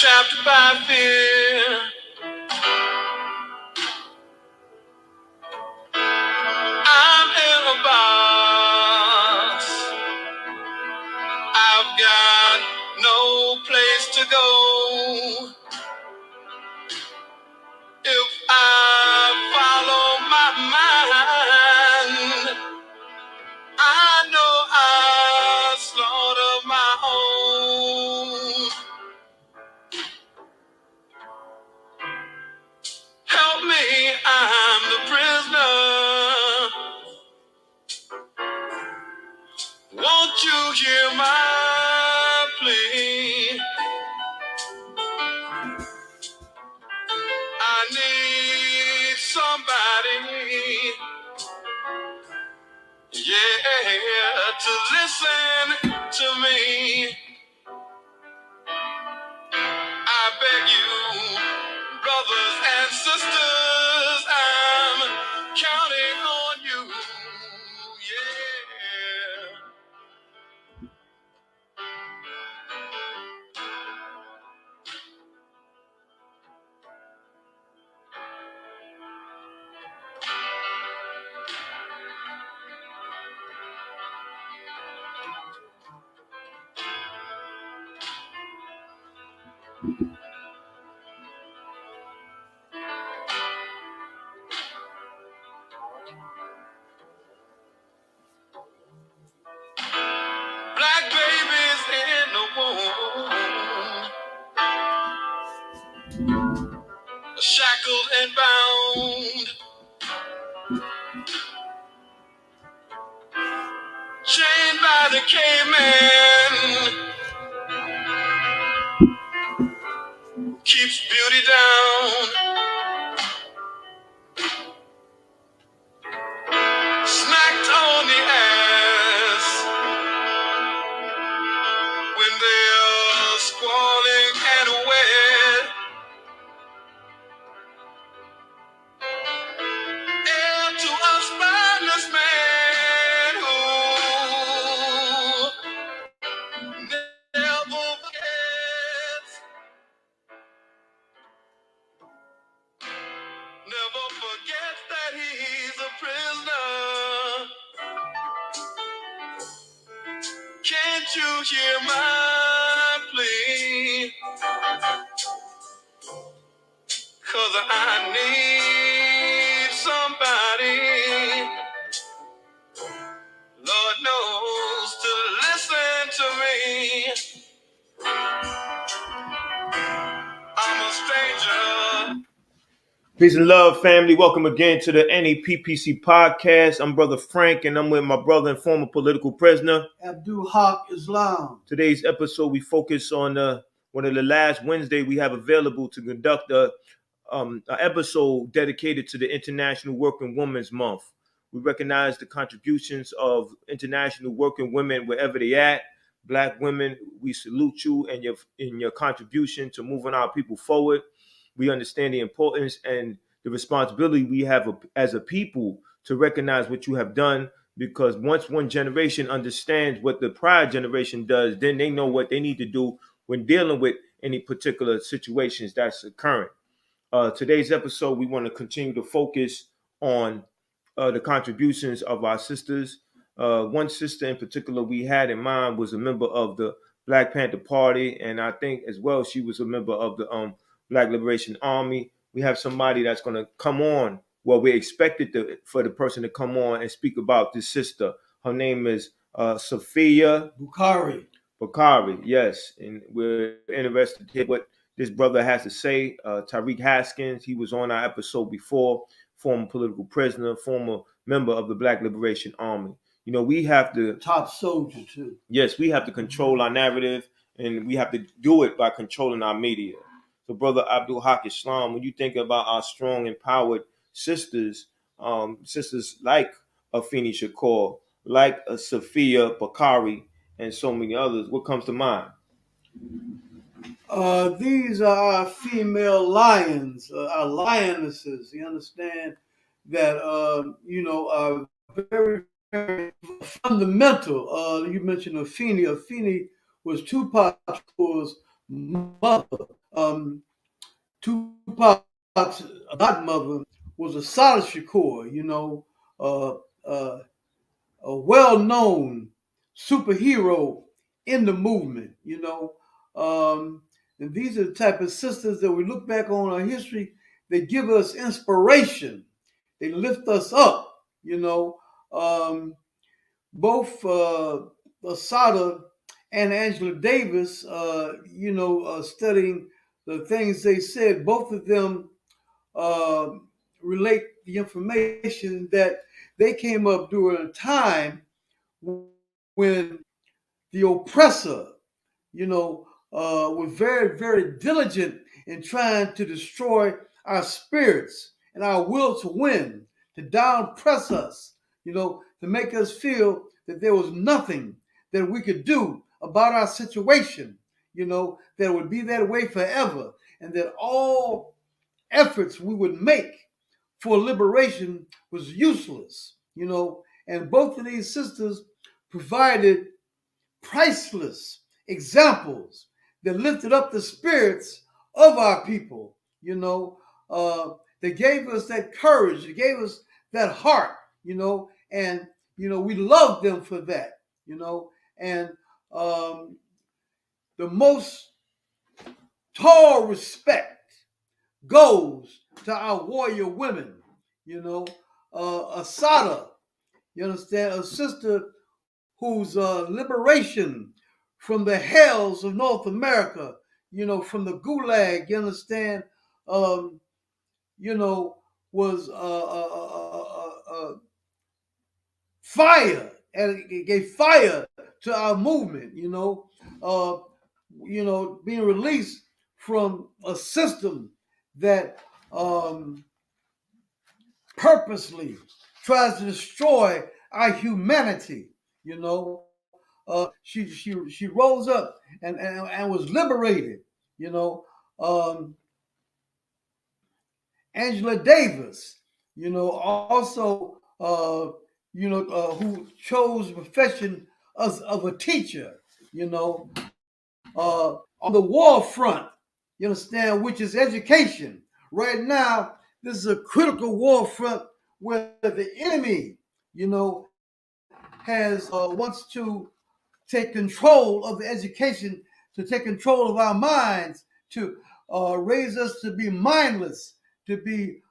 trapped by fear. I'm in a box. I've got no place to go. If I follow my mind, I know I slaughter my own. Help me, I'm the prisoner. Won't you hear my plea? I need somebody, yeah, to listen to me. I beg you, brothers and sisters, I'm counting on you, yeah. Black babies in the womb, shackled and bound, chained by the caveman, keeps beauty down. Smacked on the ass when they're squalling and wet. Heir to a spineless man who never forgets, never forgets that he's a prisoner. Can't you hear my plea? 'Cause I need somebody, Lord knows, to listen to me. I'm a stranger. Peace and love, family. Welcome again to the NEPPC podcast. I'm Brother Frank, and I'm with my brother and former political prisoner, Abdul Haq Islam. Today's episode, we focus on one of the last Wednesday we have available to conduct an episode dedicated to the International Working Women's Month. We recognize the contributions of international working women wherever they at. Black women, we salute you and your contribution to moving our people forward. We understand the importance and the responsibility we have as a people to recognize what you have done, because once one generation understands what the prior generation does, then they know what they need to do when dealing with any particular situations that's occurring. Today's episode, we want to continue to focus on the contributions of our sisters. One sister in particular we had in mind was a member of the Black Panther Party, and I think as well she was a member of the Black Liberation Army. We have somebody that's going to come on. Well, we expected for the person to come on and speak about this sister. Her name is Sophia Bakari, yes, and we're interested to hear what this brother has to say. Tariq Haskins, he was on our episode before, former political prisoner, former member of the Black Liberation Army. You know, we have to... Top soldier, too. Yes, we have to control our narrative, and we have to do it by controlling our media. So, Brother Abdul Haq Islam, when you think about our strong, empowered sisters, sisters like Afeni Shakur, like Sophia Bakari, and so many others, what comes to mind? These are our female lions, our lionesses. You understand that, are very, very fundamental. You mentioned Afeni. Afeni was Tupac Shakur's mother. Um, Tupac's godmother was a Solid Shakur, uh, uh, a well-known superhero in the movement. And these are the type of sisters that we look back on our history. They give us inspiration. They lift us up. Um, both Asada and Angela Davis, studying the things they said, both of them uh, relate the information that they came up during a time when the oppressor, was very, very diligent in trying to destroy our spirits and our will to win, to down press us, to make us feel that there was nothing that we could do about our situation, that it would be that way forever, and that all efforts we would make for liberation was useless. And both of these sisters provided priceless examples that lifted up the spirits of our people. They gave us that courage, they gave us that heart, and we love them for that. And the most tall respect goes to our warrior women. Asada, you understand, a sister whose liberation from the hells of North America, from the Gulag, you understand, um, was fire, and it gave fire to our movement. Uh, being released from a system that purposely tries to destroy our humanity. She rose up and was liberated. You know, um, Angela Davis. Also, who chose the profession of a teacher. You know, on the war front. You understand, which is education. Right now, this is a critical war front where the enemy, has wants to take control of the education, to take control of our minds, to raise us to be mindless, to be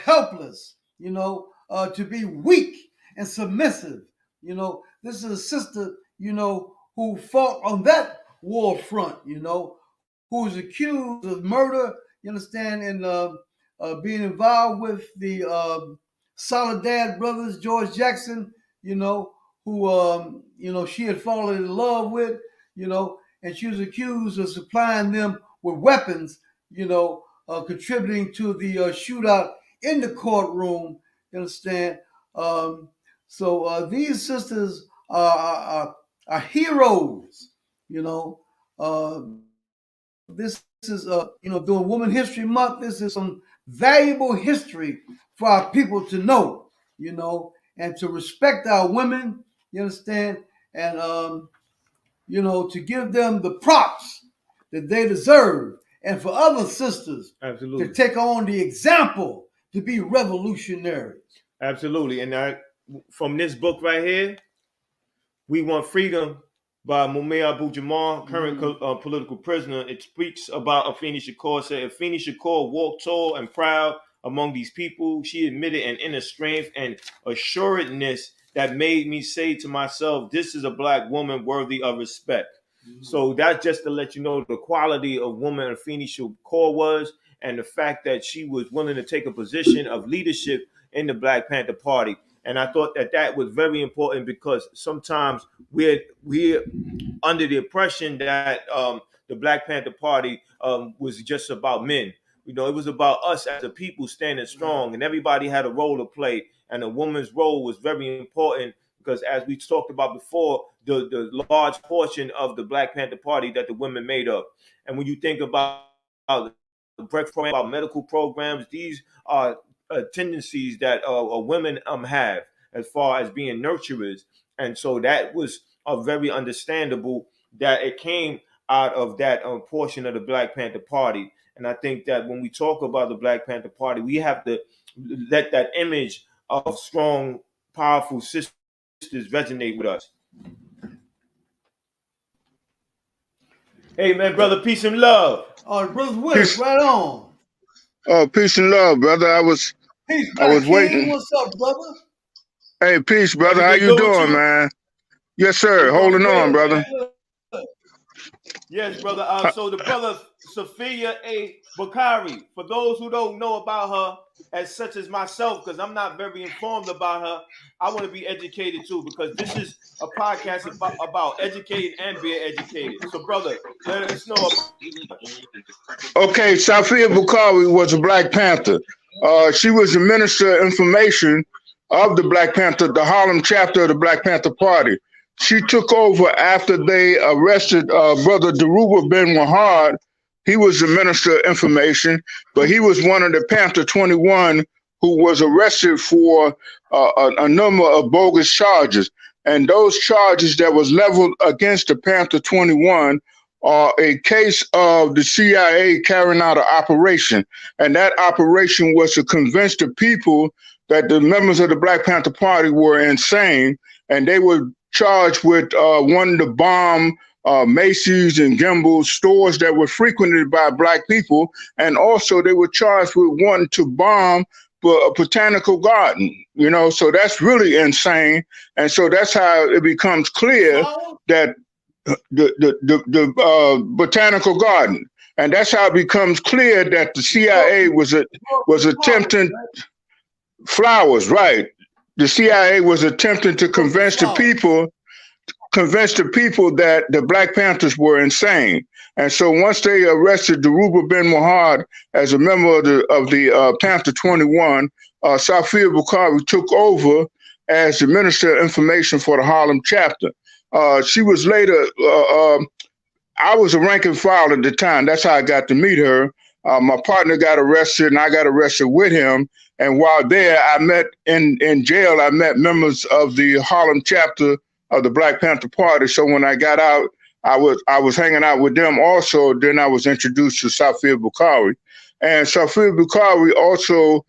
helpless, to be weak and submissive. This is a sister, who fought on that war front, who was accused of murder, you understand, and being involved with the Soledad brothers, George Jackson, who she had fallen in love with, and she was accused of supplying them with weapons, contributing to the shootout in the courtroom. You understand? So these sisters are heroes. This is during Women History Month. This is some valuable history for our people to know, and to respect our women. You understand, and to give them the props that they deserve, and for other sisters Absolutely. to take on the example to be revolutionaries. Absolutely. And from this book right here, We Want Freedom by Mumia Abu-Jamal, current political prisoner. It speaks about Afeni Shakur. Said Afeni Shakur walked tall and proud among these people. She admitted an inner strength and assuredness that made me say to myself, this is a black woman worthy of respect. So that's just to let you know the quality of woman Afeni Shakur was, and the fact that she was willing to take a position of leadership in the Black Panther Party. And I thought that was very important, because sometimes we're under the impression that the Black Panther Party was just about men. It was about us as a people standing strong, and everybody had a role to play. And a woman's role was very important, because, as we talked about before, the large portion of the Black Panther Party that the women made up. And when you think about the breakfast program, about medical programs, these are tendencies that women have, as far as being nurturers. And so that was very understandable that it came out of that portion of the Black Panther Party. And I think that when we talk about the Black Panther Party, we have to let that image of strong, powerful sisters resonate with us. Hey, man, brother, peace and love. Brother Willis, Peace, right on. peace and love, brother. Peace, I Black was King. waiting. What's up, brother? Hey, peace, brother. How Everything you good with doing, you? man? Yes, sir. It's going Holding on, good, brother. man. Yes, brother. Uh, So the brother Sophia A. Bakari, for those who don't know about her, as such as myself, because I'm not very informed about her, I want to be educated too, because this is a podcast about educating and being educated. So, brother, let us know about. Okay, Safia Bukhari was a Black Panther. She was the Minister of Information of the Black Panther, the Harlem chapter of the Black Panther Party. She took over after they arrested Brother Deruba Ben Wahad. He was the Minister of Information, but he was one of the Panther 21 who was arrested for a number of bogus charges. And those charges that was leveled against the Panther 21 are a case of the CIA carrying out an operation. And that operation was to convince the people that the members of the Black Panther Party were insane, and they were charged with wanting to bomb Macy's and Gimbel's stores that were frequented by Black people, and also they were charged with wanting to bomb a botanical garden. You know, so that's really insane, and so that's how it becomes clear that the botanical garden, and that's how it becomes clear that the CIA was attempting flowers, right? The CIA was attempting to convince the people that the Black Panthers were insane. And so once they arrested Deruba Ben Wahad as a member of the Panther 21, Safia Bukhari took over as the Minister of Information for the Harlem chapter. She was later, I was a rank and file at the time. That's how I got to meet her. My partner got arrested and I got arrested with him. And while there, I met in jail, I met members of the Harlem chapter of the Black Panther Party. So when I got out, I was hanging out with them also. Then I was introduced to Safia Bukhari. And Safia Bukhari also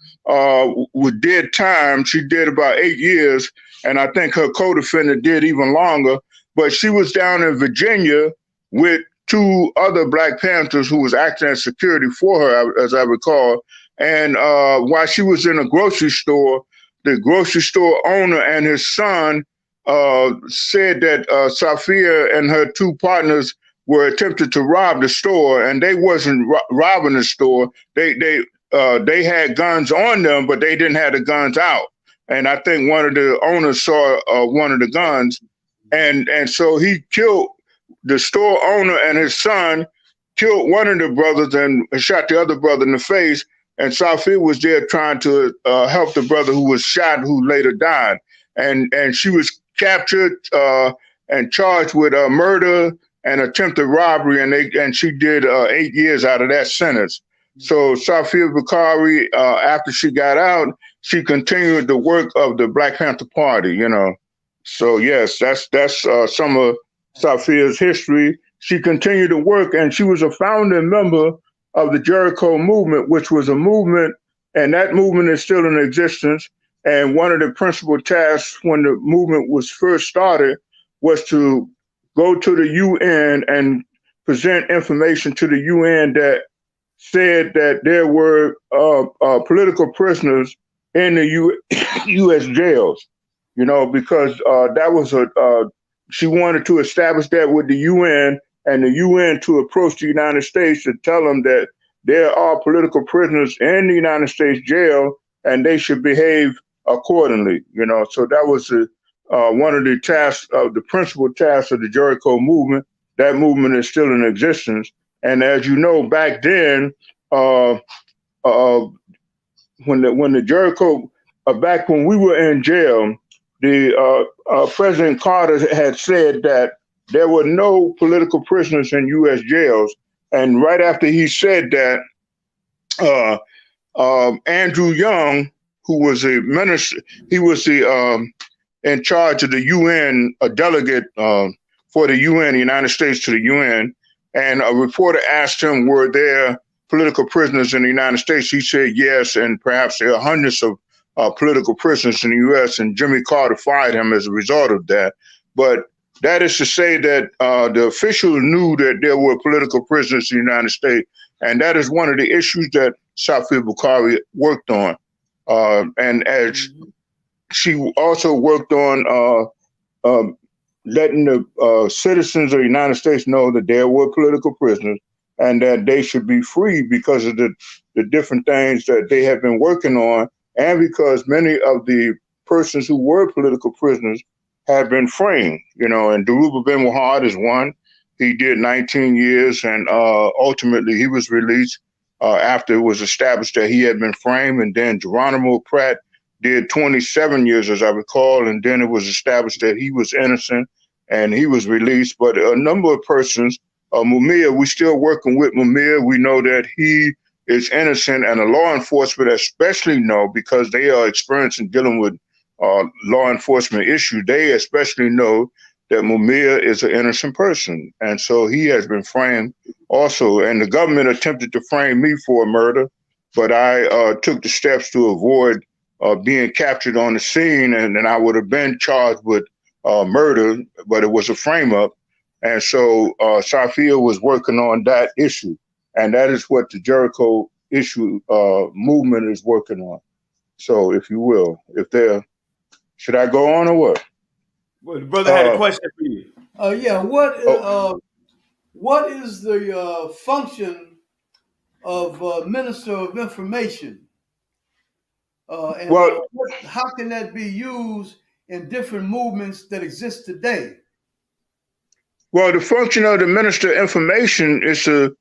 did time. She did about 8 years. And I think her co-defendant did even longer. But she was down in Virginia with 2 other Black Panthers who was acting as security for her, as I recall. And while she was in a grocery store, the grocery store owner and his son said that Safia and her 2 partners were attempted to rob the store, and they wasn't robbing the store. They had guns on them, but they didn't have the guns out. And I think one of the owners saw one of the guns, and so he killed the store owner, and his son killed one of the brothers and shot the other brother in the face. And Safia was there trying to help the brother who was shot, who later died. And she was captured and charged with murder and attempted robbery, and she did 8 years out of that sentence. So Safia Bukhari, after she got out, she continued the work of the Black Panther Party, you know. So yes, that's some of Safia's history. She continued to work, and she was a founding member of the Jericho movement, which was a movement, and that movement is still in existence. And one of the principal tasks when the movement was first started was to go to the UN and present information to the UN that said that there were political prisoners in the U.S. jails, you know, because that was she wanted to establish that with the UN, and the UN to approach the United States to tell them that there are political prisoners in the United States jail and they should behave accordingly, you know. So that was one of the tasks, the principal tasks of the Jericho movement. That movement is still in existence. And as you know, back then, when the Jericho, back when we were in jail, the President Carter had said that there were no political prisoners in U.S. jails. And right after he said that, Andrew Young, who was a minister, he was the in charge of the UN, a delegate for the UN, the United States to the UN. And a reporter asked him, were there political prisoners in the United States? He said yes, and perhaps there are hundreds of political prisoners in the U.S., and Jimmy Carter fired him as a result of that. But that is to say that the officials knew that there were political prisoners in the United States, and that is one of the issues that Safia Bukhari worked on. And as she also worked on letting the citizens of the United States know that there were political prisoners and that they should be free because of the different things that they have been working on, and because many of the persons who were political prisoners have been framed, you know, and Dharuba bin Wahad is one. He did 19 years, and ultimately he was released after it was established that he had been framed. And then Geronimo Pratt did 27 years, as I recall, and then it was established that he was innocent and he was released. But a number of persons, Mumia, we're still working with Mumia. We know that he is innocent, and the law enforcement especially know, because they are experienced in dealing with law enforcement issues, they especially know that Mumia is an innocent person. And so he has been framed also. And the government attempted to frame me for a murder, but I took the steps to avoid being captured on the scene, and then I would have been charged with murder, but it was a frame up. And so Safia was working on that issue. And that is what the Jericho issue movement is working on. So if you will, should I go on or what? Well, the brother had a question for you. Yeah. What is the function of Minister of Information? Well, How can that be used in different movements that exist today? Well, the function of the Minister of Information is to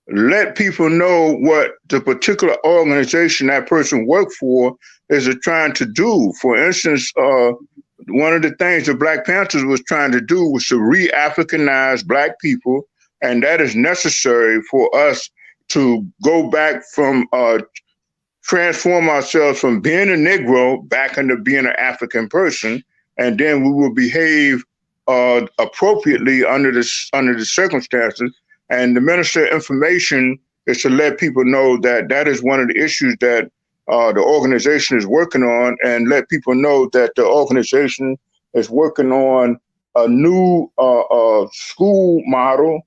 let people know what the particular organization that person worked for is trying to do. For instance, one of the things the Black Panthers was trying to do was to re-Africanize Black people, and that is necessary for us to go back from transform ourselves from being a Negro back into being an African person, and then we will behave appropriately under the circumstances. And the Minister of Information is to let people know that that is one of the issues that the organization is working on, and let people know that the organization is working on a new school model,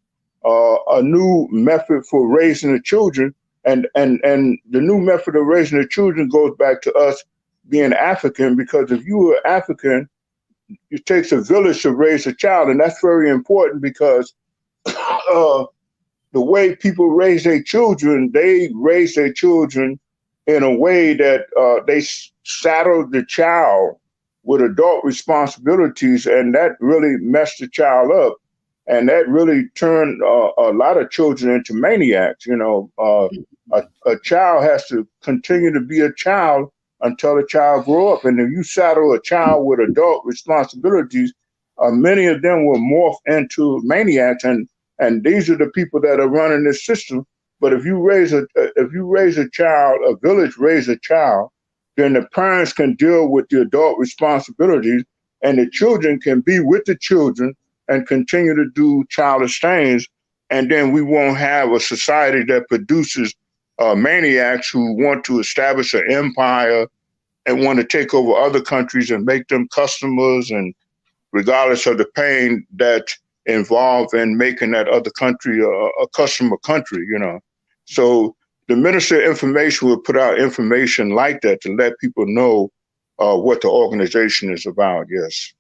a new method for raising the children. And the new method of raising the children goes back to us being African, because if you were African, it takes a village to raise a child. And that's very important, because the way people raise their children, they raise their children in a way that they saddle the child with adult responsibilities, and that really messed the child up. And that really turned a lot of children into maniacs. You know, a child has to continue to be a child until the child grow up. And if you saddle a child with adult responsibilities, many of them will morph into maniacs. And these are the people that are running this system. But if you raise a child, a village raise a child, then the parents can deal with the adult responsibilities, and the children can be with the children and continue to do childish things. And then we won't have a society that produces maniacs who want to establish an empire and want to take over other countries and make them customers, and regardless of the pain that's involved in making that other country a customer country, you know. So the Minister of Information will put out information like that to let people know what the organization is about. Yes.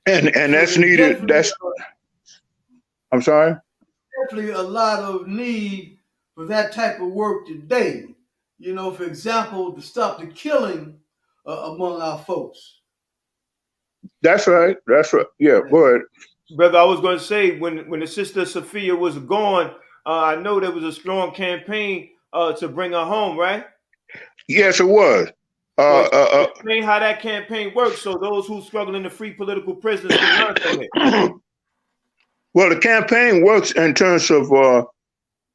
And that's needed. I'm sorry? Definitely a lot of need for that type of work today. You know, for example, to stop the killing among our folks. That's right. That's right. Yeah, go ahead. Brother, I was going to say, when the sister Sophia was gone, I know there was a strong campaign to bring her home, right? Yes, it was. Explain how that campaign works, so those who struggling to free political prisoners can learn from it. Well, the campaign works in terms of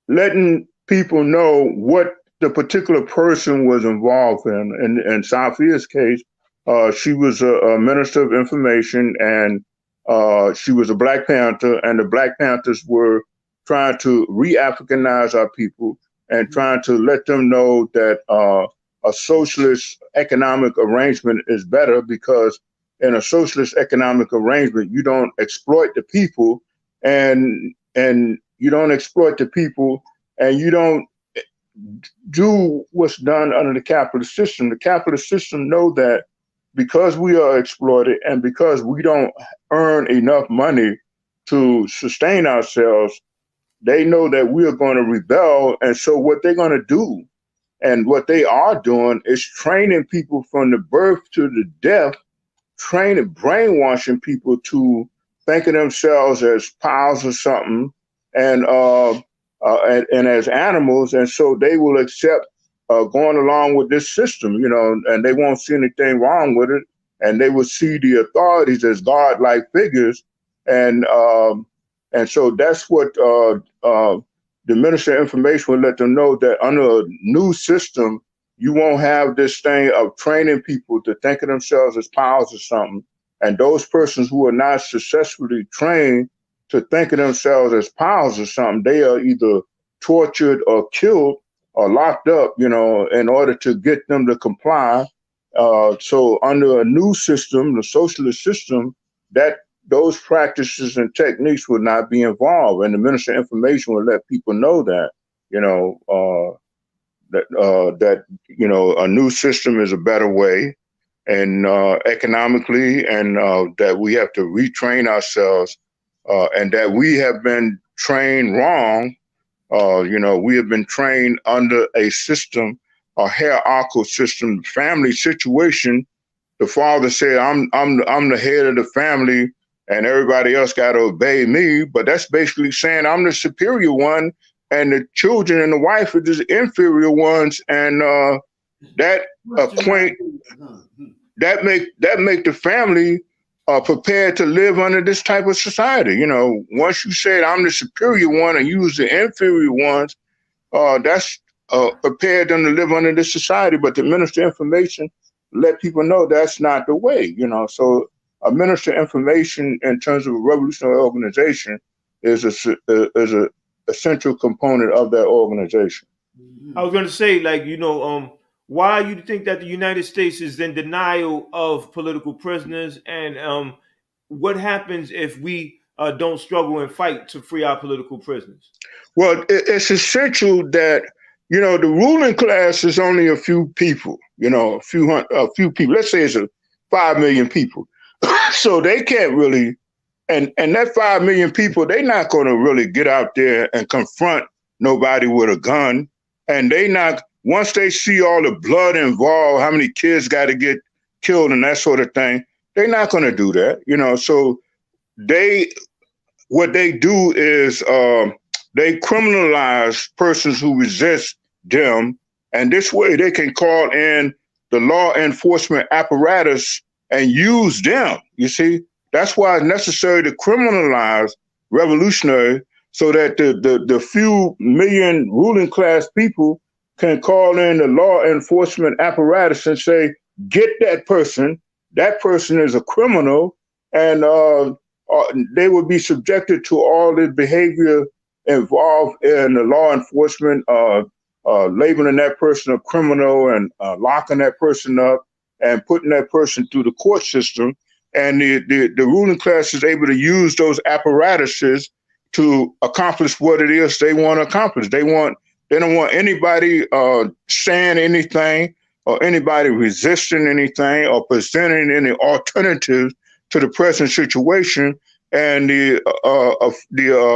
letting people know what the particular person was involved in. In Safia's case, she was a Minister of Information, and She was a Black Panther, and the Black Panthers were trying to re-Africanize our people and trying to let them know that a socialist economic arrangement is better, because in a socialist economic arrangement, you don't exploit the people, and you don't exploit the people, and you don't do what's done under the capitalist system. The capitalist system know that because we are exploited and because we don't earn enough money to sustain ourselves, they know that we are going to rebel. And so what they're going to do, and what they are doing, is training people from the birth to the death, training, brainwashing people to think of themselves as piles or something, and and as animals, and so they will accept going along with this system, and they won't see anything wrong with it, and they will see the authorities as godlike figures, and so that's what the Minister of Information will let them know, that under a new system, you won't have this thing of training people to think of themselves as powers or something. And those persons who are not successfully trained to think of themselves as powers or something, they are either tortured or killed or locked up, in order to get them to comply. So under a new system, the socialist system, that those practices and techniques will not be involved. And the Minister of Information will let people know that, that a new system is a better way, and economically, and that we have to retrain ourselves, and that we have been trained wrong. We have been trained under a system, a hierarchical system, family situation. The father said, I'm the head of the family, and everybody else got to obey me. But that's basically saying I'm the superior one, and the children and the wife are just inferior ones, and that acquaint that make the family prepared to live under this type of society. Once you say I'm the superior one and you was the inferior ones, that's prepared them to live under this society. But the Minister of Information let people know that's not the way. So a Minister of Information, in terms of a revolutionary organization, is a essential component of that organization. I was going to say, why you think that the United States is in denial of political prisoners, and what happens if we don't struggle and fight to free our political prisoners? Well, it's essential that the ruling class is only a few people, a few people. Let's say it's 5 million people, so they can't really. And that 5 million people, they're not going to really get out there and confront nobody with a gun. And once they see all the blood involved, how many kids got to get killed and that sort of thing, they're not going to do that. So what they do is they criminalize persons who resist them. And this way they can call in the law enforcement apparatus and use them. You see? That's why it's necessary to criminalize revolutionary, so that the few million ruling class people can call in the law enforcement apparatus and say, get that person. That person is a criminal, and they would be subjected to all the behavior involved in the law enforcement, labeling that person a criminal, and locking that person up and putting that person through the court system. And the ruling class is able to use those apparatuses to accomplish what it is they want to accomplish. They don't want anybody saying anything, or anybody resisting anything, or presenting any alternatives to the present situation. And the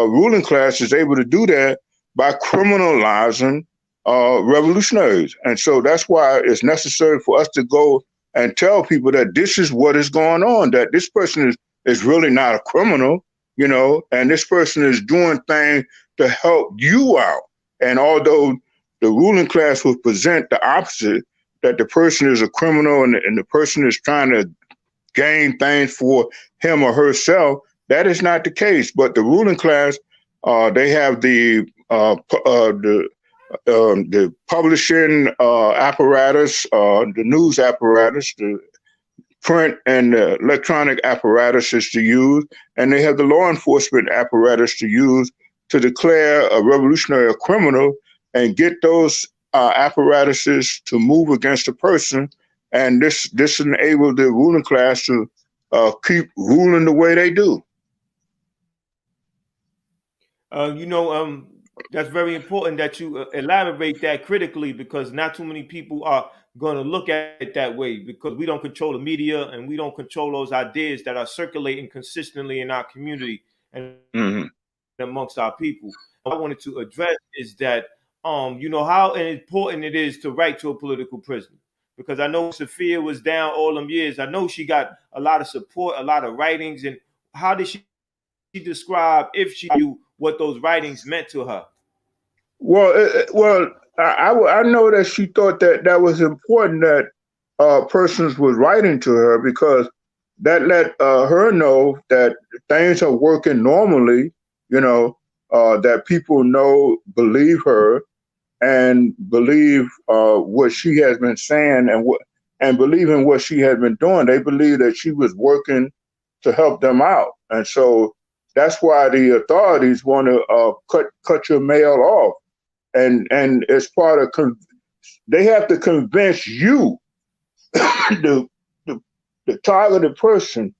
ruling class is able to do that by criminalizing revolutionaries. And so that's why it's necessary for us to go and tell people that this is what is going on, that this person is really not a criminal, and this person is doing things to help you out. And although the ruling class will present the opposite, that the person is a criminal and the person is trying to gain things for him or herself, that is not the case. But the ruling class, they have the publishing apparatus, the news apparatus, the print and electronic apparatuses to use, and they have the law enforcement apparatus to use to declare a revolutionary a criminal and get those apparatuses to move against a person. And this enabled the ruling class to keep ruling the way they do. That's very important that you elaborate that critically, because not too many people are going to look at it that way, because we don't control the media and we don't control those ideas that are circulating consistently in our community and Mm-hmm. amongst our people. What I wanted to address is that, how important it is to write to a political prisoner. Because I know Sophia was down all them years. I know she got a lot of support, a lot of writings. And how did she describe, if she knew, what those writings meant to her? Well, I know that she thought that was important that persons was writing to her, because that let her know that things are working normally, that people believe her and believe what she has been saying and believe in what she has been doing. They believe that she was working to help them out. And so that's why the authorities want to cut your mail off. And as part of, they have to convince you, the targeted person,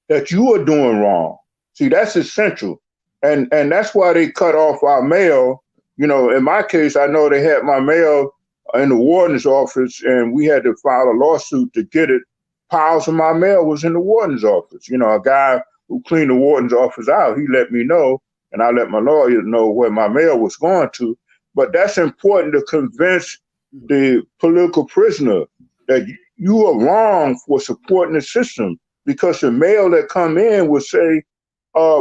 that you are doing wrong. See, that's essential. And that's why they cut off our mail. In my case, I know they had my mail in the warden's office, and we had to file a lawsuit to get it. Piles of my mail was in the warden's office. A guy who cleaned the warden's office out, he let me know, and I let my lawyer know where my mail was going to. But that's important to convince the political prisoner that you are wrong for supporting the system, because the mail that come in will say,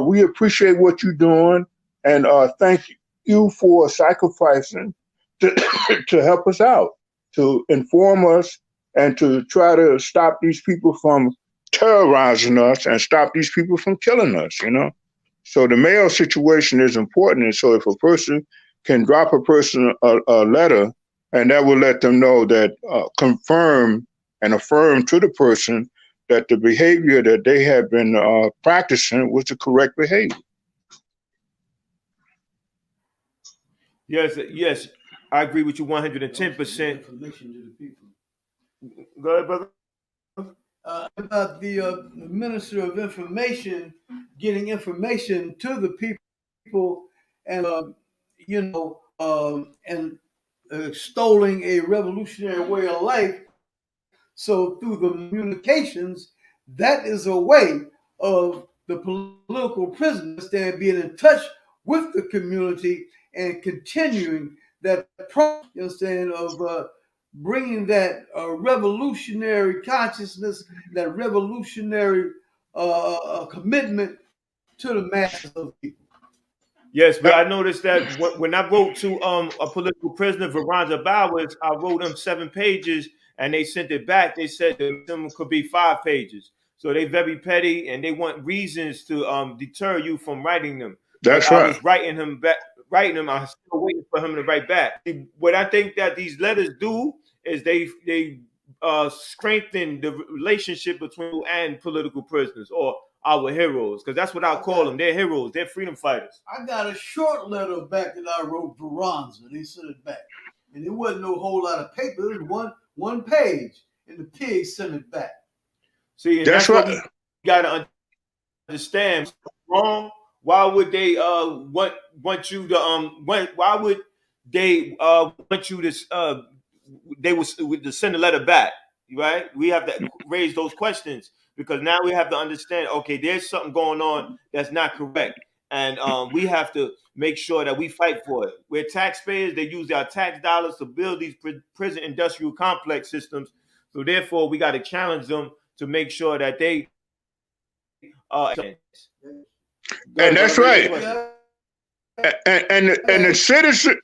we appreciate what you're doing, and thank you for sacrificing to help us out, to inform us, and to try to stop these people from terrorizing us and stop these people from killing us, So the mail situation is important. And so if a person can drop a person a letter, and that will let them know that, confirm and affirm to the person that the behavior that they have been practicing was the correct behavior. Yes, I agree with you 110%. Information to the people. Go ahead, brother. About the Minister of Information getting information to the people, and and extolling a revolutionary way of life. So through the communications, that is a way of the political prisoners and being in touch with the community and continuing that process, of bringing that revolutionary consciousness, that revolutionary commitment to the masses of people. Yes, but I noticed that when I wrote to a political prisoner, Veronda Bowers, I wrote them 7 pages, and they sent it back. They said the minimum could be 5 pages. So they very petty, and they want reasons to deter you from writing them. But That's I right. was writing him back, I'm still waiting for him to write back. What I think that these letters do is they strengthen the relationship between you and political prisoners, or our heroes, because that's what I call them. They're heroes. They're freedom fighters. I got a short letter back that I wrote to Ronza. They sent it back, and it wasn't no whole lot of paper. It was one page, and the pig sent it back. See, and that's what we got to understand. Wrong. Why would they want you to why would they want you to they would to send a letter back, right? We have to raise those questions, because now we have to understand, okay, there's something going on that's not correct. And we have to make sure that we fight for it. We're taxpayers. They use our tax dollars to build these prison industrial complex systems. So therefore, we got to challenge them to make sure that they and that's right. And the citizen,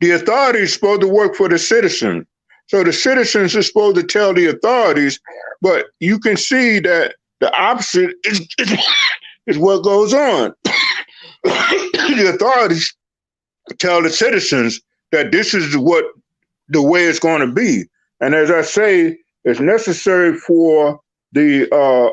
the authorities are supposed to work for the citizen. So the citizens are supposed to tell the authorities, but you can see that the opposite is what goes on. The authorities tell the citizens that this is the way it's going to be. And as I say, it's necessary for the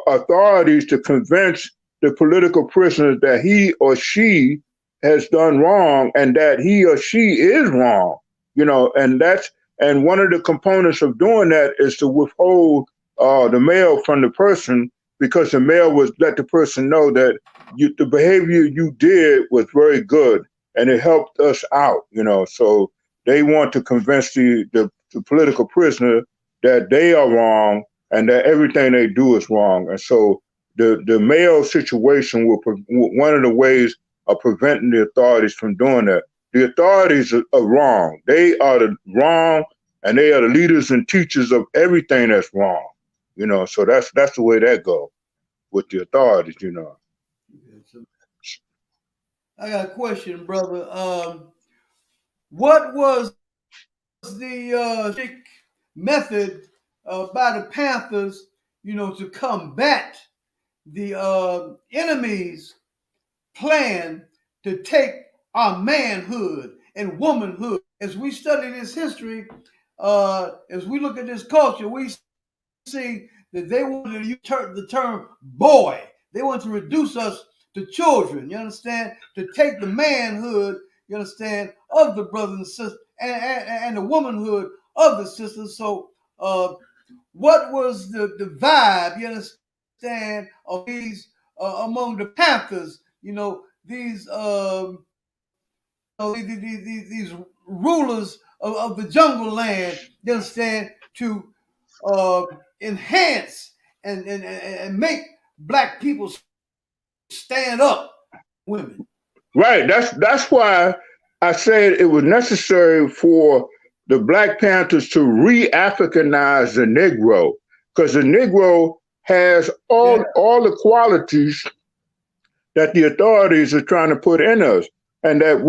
authorities to convince the political prisoners that he or she has done wrong and that he or she is wrong. And one of the components of doing that is to withhold the mail from the person, because the mail would let the person know that the behavior you did was very good and it helped us out. So they want to convince the political prisoner that they are wrong and that everything they do is wrong. And so the mail situation one of the ways of preventing the authorities from doing that. The authorities are wrong. They are the wrong, and they are the leaders and teachers of everything that's wrong. So that's the way that goes with the authorities. I got a question, brother. What was the method by the Panthers, to combat the enemy's plan to take our manhood and womanhood? As we study this history, as we look at this culture, we see that they wanted to use the term boy. They want to reduce us to children, you understand? To take the manhood, you understand, of the brothers and sisters and the womanhood of the sisters. So what was the vibe, you understand, of these among the Panthers, these rulers of the jungle land, you understand, to enhance and make black people stand up, women. Right. That's why I said it was necessary for the Black Panthers to re-Africanize the Negro, because the Negro has all the qualities that the authorities are trying to put in us, and that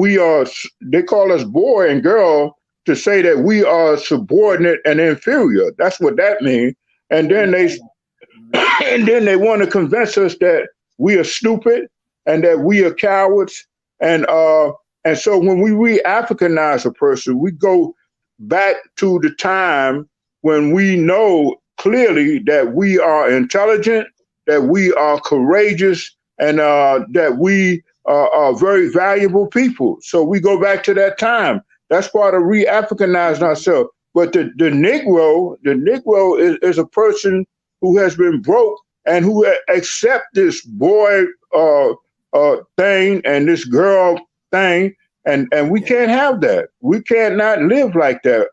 they call us boy and girl to say that we are subordinate and inferior. That's what that means. And then they want to convince us that we are stupid and that we are cowards. And so when we re-Africanize a person, we go back to the time when we know clearly that we are intelligent, that we are courageous, and that we are very valuable people. So we go back to that time. That's part of re-Africanizing ourselves. But the Negro is a person who has been broke and who accept this boy thing and this girl thing, and we can't have that. We can't not live like that.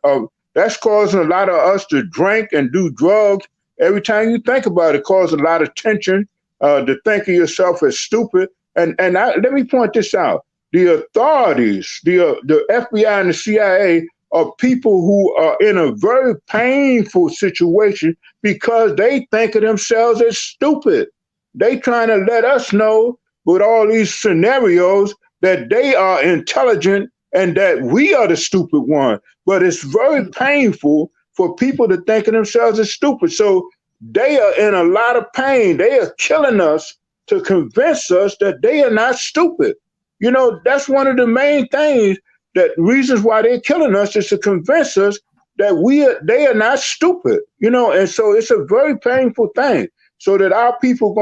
That's causing a lot of us to drink and do drugs. Every time you think about it, causes a lot of tension. To think of yourself as stupid. And let me point this out: the authorities, the FBI and the CIA, are people who are in a very painful situation because they think of themselves as stupid. They trying to let us know with all these scenarios that they are intelligent and that we are the stupid one. But it's very painful for people to think of themselves as stupid. So they are in a lot of pain. They are killing us to convince us that they are not stupid. That's one of the main things, that reasons why they're killing us, is to convince us that they are not stupid. And so it's a very painful thing. So that our people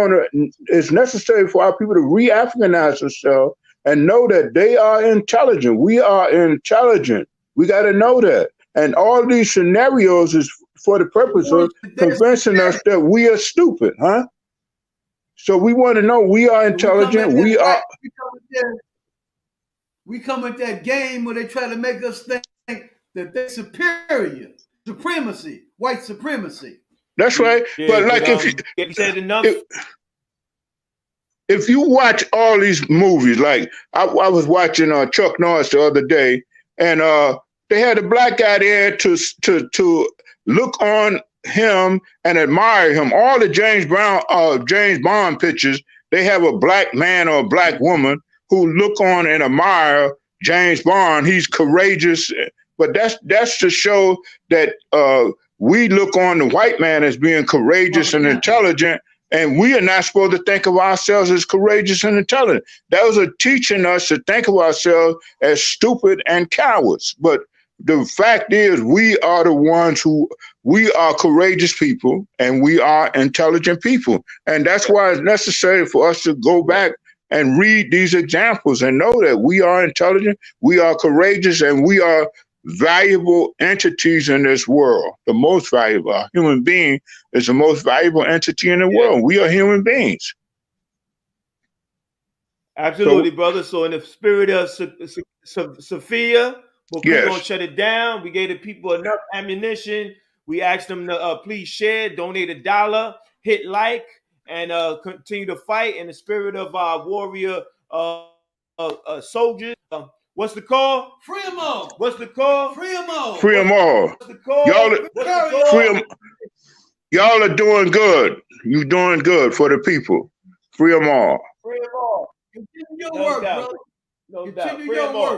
it's necessary for our people to re-Africanize themselves and know that they are intelligent. We are intelligent. We got to know that. And all these scenarios is for the purpose of convincing us that we are stupid, huh? So we want to know we are intelligent. We come with that game where they try to make us think that they're superior, supremacy, white supremacy. That's right. Yeah, but like if you said enough. If you watch all these movies, like I was watching Chuck Norris the other day, and they had a black guy there to look on him and admire him. All the James Bond pictures, they have a black man or a black woman who look on and admire James Bond. He's courageous, but that's to show that we look on the white man as being courageous and intelligent, and we are not supposed to think of ourselves as courageous and intelligent. Those are teaching us to think of ourselves as stupid and cowards. But the fact is, we are the ones we are courageous people and we are intelligent people. And that's why it's necessary for us to go back and read these examples and know that we are intelligent, we are courageous, and we are valuable entities in this world. The most valuable. A human being is the most valuable entity in the world. We are human beings. Absolutely, brother. So in the spirit of Sophia, but we're Yes. gonna shut it down. We gave the people enough ammunition. We asked them to please share, donate $1, hit like, and continue to fight in the spirit of our warrior soldiers. What's the call? Free them all. What's the call? Free them all. Free them all. What's the call? Y'all, What's the call? free them. Y'all are doing good. You're doing good for the people. Free them all. Free them all. Continue your No work, doubt. brother. No doubt. Continue Free your them all. work.